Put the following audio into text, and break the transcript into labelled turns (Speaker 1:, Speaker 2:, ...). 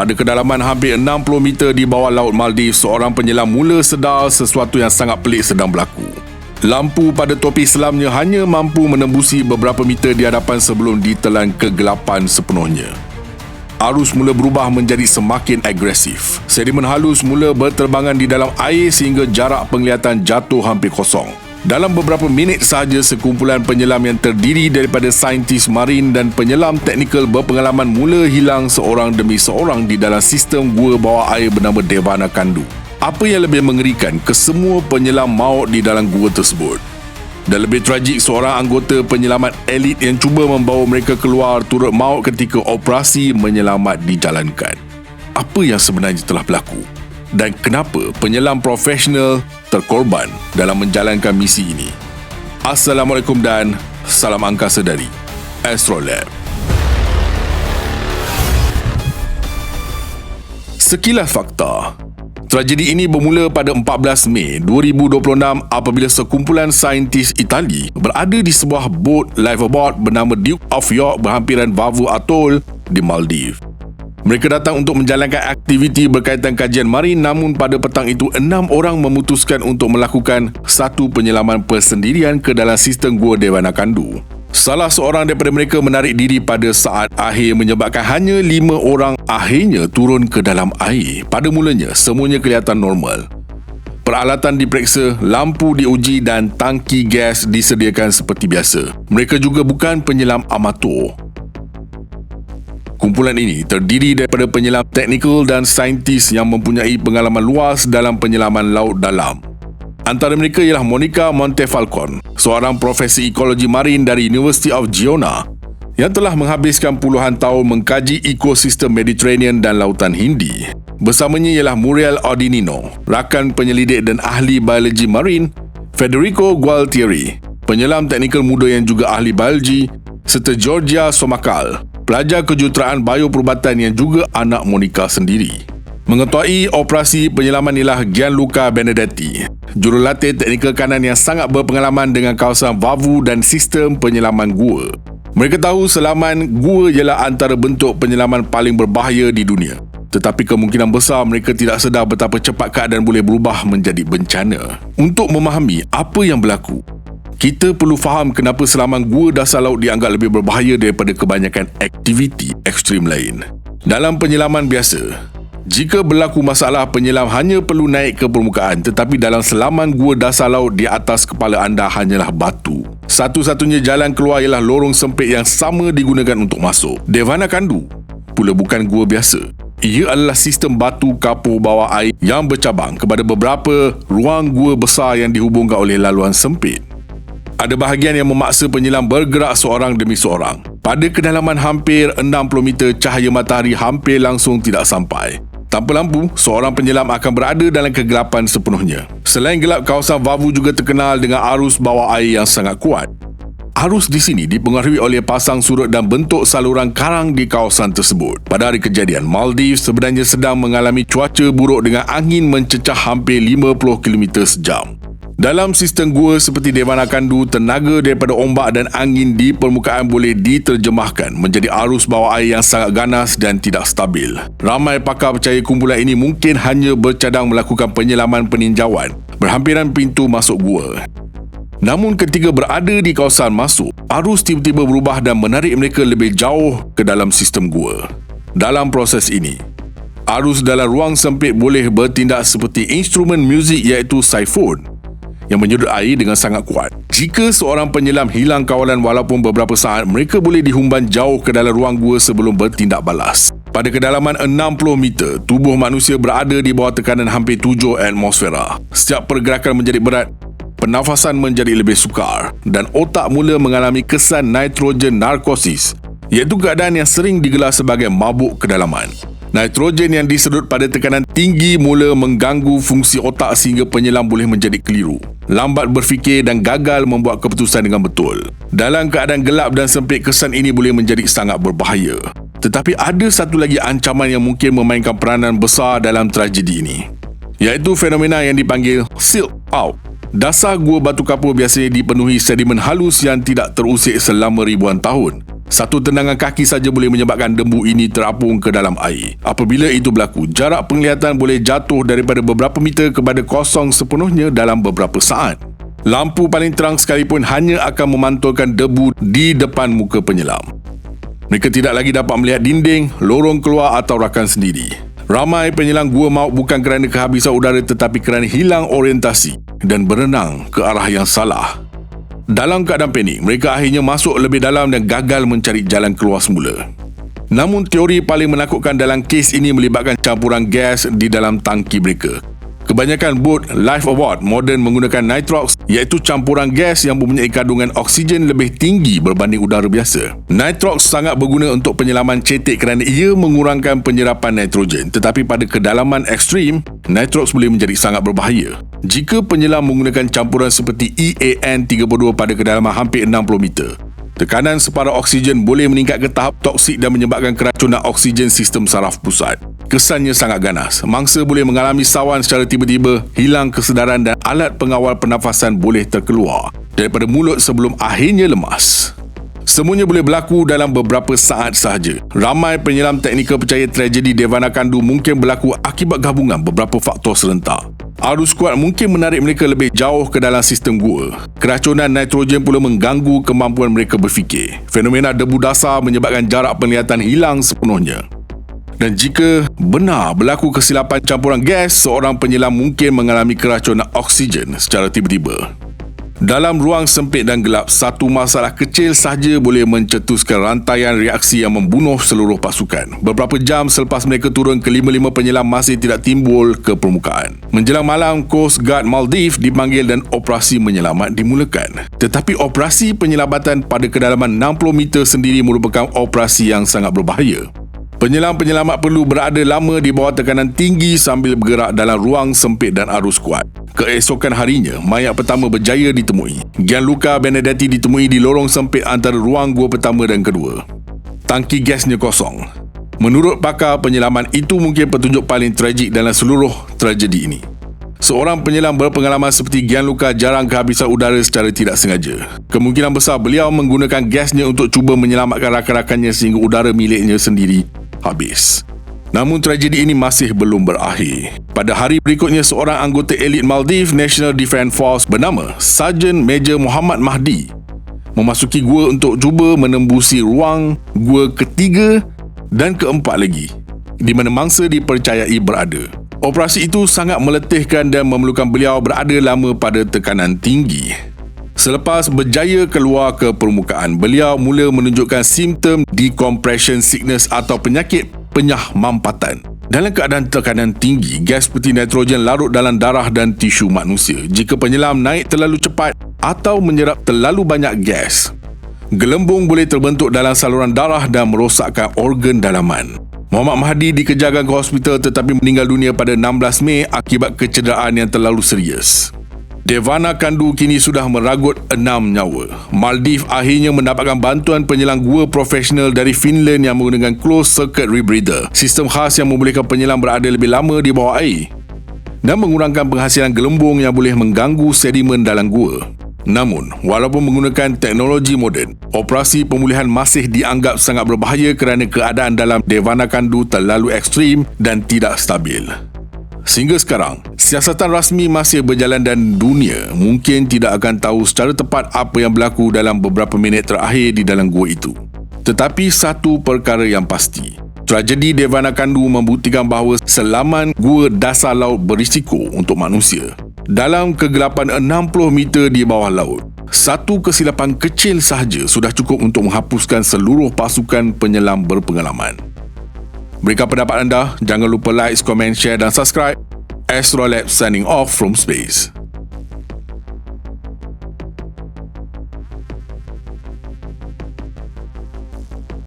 Speaker 1: Pada kedalaman hampir 60 meter di bawah laut Maldives, seorang penyelam mula sedar sesuatu yang sangat pelik sedang berlaku. Lampu pada topi selamnya hanya mampu menembusi beberapa meter di hadapan sebelum ditelan kegelapan sepenuhnya. Arus mula berubah menjadi semakin agresif. Sedimen halus mula berterbangan di dalam air sehingga jarak penglihatan jatuh hampir kosong. Dalam beberapa minit sahaja, sekumpulan penyelam yang terdiri daripada saintis marin dan penyelam teknikal berpengalaman mula hilang seorang demi seorang di dalam sistem gua bawah air bernama Devana Kandu. Apa yang lebih mengerikan, kesemua penyelam maut di dalam gua tersebut. Dan lebih tragik, seorang anggota penyelamat elit yang cuba membawa mereka keluar turut maut ketika operasi menyelamat dijalankan. Apa yang sebenarnya telah berlaku? Dan kenapa penyelam profesional terkorban dalam menjalankan misi ini? Assalamualaikum dan salam angkasa dari Astrolab. Sekilas fakta. Tragedi ini bermula pada 14 Mei 2026 apabila sekumpulan saintis Itali berada di sebuah bot lifeboat bernama Duke of York berhampiran Vavu Atoll di Maldives. Mereka datang untuk menjalankan aktiviti berkaitan kajian marin, namun pada petang itu 6 orang memutuskan untuk melakukan satu penyelaman persendirian ke dalam sistem gua Devana Kandu. Salah seorang daripada mereka menarik diri pada saat akhir menyebabkan hanya 5 orang akhirnya turun ke dalam air. Pada mulanya, semuanya kelihatan normal. Peralatan diperiksa, lampu diuji dan tangki gas disediakan seperti biasa. Mereka juga bukan penyelam amatur. Kumpulan ini terdiri daripada penyelam teknikal dan saintis yang mempunyai pengalaman luas dalam penyelaman laut dalam. Antara mereka ialah Monica Montefalcon, seorang profesor ekologi marin dari University of Girona yang telah menghabiskan puluhan tahun mengkaji ekosistem Mediterranean dan Lautan Hindi. Bersamanya ialah Muriel Ordinino, rakan penyelidik dan ahli biologi marin, Federico Gualtieri, penyelam teknikal muda yang juga ahli biologi, serta Georgia Somakal, pelajar kejuruteraan bioperubatan yang juga anak Monica sendiri. Mengetuai operasi penyelaman ialah Gianluca Benedetti, jurulatih teknikal kanan yang sangat berpengalaman dengan kawasan Vavu dan sistem penyelaman gua. Mereka tahu selaman gua ialah antara bentuk penyelaman paling berbahaya di dunia. Tetapi kemungkinan besar mereka tidak sedar betapa cepat keadaan boleh berubah menjadi bencana. Untuk memahami apa yang berlaku, kita perlu faham kenapa selaman gua dasar laut dianggap lebih berbahaya daripada kebanyakan aktiviti ekstrim lain. Dalam penyelaman biasa, jika berlaku masalah, penyelam hanya perlu naik ke permukaan, tetapi dalam selaman gua dasar laut, di atas kepala anda hanyalah batu. Satu-satunya jalan keluar ialah lorong sempit yang sama digunakan untuk masuk. Devana Kandu pula bukan gua biasa. Ia adalah sistem batu kapur bawah air yang bercabang kepada beberapa ruang gua besar yang dihubungkan oleh laluan sempit. Ada bahagian yang memaksa penyelam bergerak seorang demi seorang. Pada kedalaman hampir 60 meter, cahaya matahari hampir langsung tidak sampai. Tanpa lampu, seorang penyelam akan berada dalam kegelapan sepenuhnya. Selain gelap, kawasan Vavu juga terkenal dengan arus bawah air yang sangat kuat. Arus di sini dipengaruhi oleh pasang surut dan bentuk saluran karang di kawasan tersebut. Pada hari kejadian, Maldives sebenarnya sedang mengalami cuaca buruk dengan angin mencecah hampir 50 km sejam. Dalam sistem gua seperti Devana Kandu, tenaga daripada ombak dan angin di permukaan boleh diterjemahkan menjadi arus bawah air yang sangat ganas dan tidak stabil. Ramai pakar percaya kumpulan ini mungkin hanya bercadang melakukan penyelaman peninjauan berhampiran pintu masuk gua. Namun ketika berada di kawasan masuk, arus tiba-tiba berubah dan menarik mereka lebih jauh ke dalam sistem gua. Dalam proses ini, arus dalam ruang sempit boleh bertindak seperti instrumen muzik iaitu saifon yang menyedot air dengan sangat kuat. Jika seorang penyelam hilang kawalan walaupun beberapa saat, mereka boleh dihumban jauh ke dalam ruang gua sebelum bertindak balas. Pada kedalaman 60 meter, tubuh manusia berada di bawah tekanan hampir 7 atmosfera. Setiap pergerakan menjadi berat, pernafasan menjadi lebih sukar dan otak mula mengalami kesan nitrogen narkosis, iaitu keadaan yang sering digelar sebagai mabuk kedalaman. Nitrogen yang disedut pada tekanan tinggi mula mengganggu fungsi otak sehingga penyelam boleh menjadi keliru, lambat berfikir dan gagal membuat keputusan dengan betul. Dalam keadaan gelap dan sempit, kesan ini boleh menjadi sangat berbahaya. Tetapi ada satu lagi ancaman yang mungkin memainkan peranan besar dalam tragedi ini, iaitu fenomena yang dipanggil silt out. Dasar gua batu kapur biasanya dipenuhi sedimen halus yang tidak terusik selama ribuan tahun. Satu tendangan kaki saja boleh menyebabkan debu ini terapung ke dalam air. Apabila itu berlaku, jarak penglihatan boleh jatuh daripada beberapa meter kepada kosong sepenuhnya dalam beberapa saat. Lampu paling terang sekalipun hanya akan memantulkan debu di depan muka penyelam. Mereka tidak lagi dapat melihat dinding, lorong keluar atau rakan sendiri. Ramai penyelam gua maut bukan kerana kehabisan udara tetapi kerana hilang orientasi dan berenang ke arah yang salah. Dalam keadaan panik, mereka akhirnya masuk lebih dalam dan gagal mencari jalan keluar semula. Namun teori paling menakutkan dalam kes ini melibatkan campuran gas di dalam tangki mereka. Kebanyakan bot life aboard moden menggunakan nitrox, iaitu campuran gas yang mempunyai kandungan oksigen lebih tinggi berbanding udara biasa. Nitrox sangat berguna untuk penyelaman cetek kerana ia mengurangkan penyerapan nitrogen, tetapi pada kedalaman ekstrim, nitrox boleh menjadi sangat berbahaya. Jika penyelam menggunakan campuran seperti EAN-32 pada kedalaman hampir 60 meter, tekanan separuh oksigen boleh meningkat ke tahap toksik dan menyebabkan keracunan oksigen sistem saraf pusat. Kesannya sangat ganas. Mangsa boleh mengalami sawan secara tiba-tiba, hilang kesedaran dan alat pengawal pernafasan boleh terkeluar daripada mulut sebelum akhirnya lemas. Semuanya boleh berlaku dalam beberapa saat sahaja. Ramai penyelam teknikal percaya tragedi Devanakandu mungkin berlaku akibat gabungan beberapa faktor serentak. Arus kuat mungkin menarik mereka lebih jauh ke dalam sistem gua. Keracunan nitrogen pula mengganggu kemampuan mereka berfikir. Fenomena debu dasar menyebabkan jarak penglihatan hilang sepenuhnya. Dan jika benar berlaku kesilapan campuran gas, seorang penyelam mungkin mengalami keracunan oksigen secara tiba-tiba. Dalam ruang sempit dan gelap, satu masalah kecil sahaja boleh mencetuskan rantaian reaksi yang membunuh seluruh pasukan. Beberapa jam selepas mereka turun, kelima-lima penyelam masih tidak timbul ke permukaan. Menjelang malam, Coast Guard Maldives dipanggil dan operasi menyelamat dimulakan. Tetapi operasi penyelamatan pada kedalaman 60 meter sendiri merupakan operasi yang sangat berbahaya. Penyelam penyelamat perlu berada lama di bawah tekanan tinggi sambil bergerak dalam ruang sempit dan arus kuat. Keesokan harinya, mayat pertama berjaya ditemui. Gianluca Benedetti ditemui di lorong sempit antara ruang gua pertama dan kedua. Tangki gasnya kosong. Menurut pakar penyelaman, itu mungkin petunjuk paling tragik dalam seluruh tragedi ini. Seorang penyelam berpengalaman seperti Gianluca jarang kehabisan udara secara tidak sengaja. Kemungkinan besar beliau menggunakan gasnya untuk cuba menyelamatkan rakan-rakannya sehingga udara miliknya sendiri habis. Namun tragedi ini masih belum berakhir. Pada hari berikutnya, seorang anggota elit Maldives National Defence Force bernama Sarjan Major Muhammad Mahdi memasuki gua untuk cuba menembusi ruang gua ketiga dan keempat lagi, di mana mangsa dipercayai berada. Operasi itu sangat meletihkan dan memerlukan beliau berada lama pada tekanan tinggi. Selepas berjaya keluar ke permukaan, beliau mula menunjukkan simptom decompression sickness atau penyakit penyah mampatan. Dalam keadaan tekanan tinggi, gas seperti nitrogen larut dalam darah dan tisu manusia. Jika penyelam naik terlalu cepat atau menyerap terlalu banyak gas, gelembung boleh terbentuk dalam saluran darah dan merosakkan organ dalaman. Muhammad Mahdi dikejarkan ke hospital tetapi meninggal dunia pada 16 Mei akibat kecederaan yang terlalu serius. Devanakandu kini sudah meragut 6 nyawa. Maldives akhirnya mendapatkan bantuan penyelam gua profesional dari Finland yang menggunakan closed circuit rebreather, sistem khas yang membolehkan penyelam berada lebih lama di bawah air dan mengurangkan penghasilan gelembung yang boleh mengganggu sedimen dalam gua. Namun, walaupun menggunakan teknologi moden, operasi pemulihan masih dianggap sangat berbahaya kerana keadaan dalam Devanakandu terlalu ekstrim dan tidak stabil. Sehingga sekarang, siasatan rasmi masih berjalan dan dunia mungkin tidak akan tahu secara tepat apa yang berlaku dalam beberapa minit terakhir di dalam gua itu. Tetapi satu perkara yang pasti, tragedi Devanakandu membuktikan bahawa selaman gua dasar laut berisiko untuk manusia. Dalam kegelapan 60 meter di bawah laut, satu kesilapan kecil sahaja sudah cukup untuk menghapuskan seluruh pasukan penyelam berpengalaman. Berikan pendapat anda, jangan lupa like, komen, share dan subscribe. Astrolab signing off from space.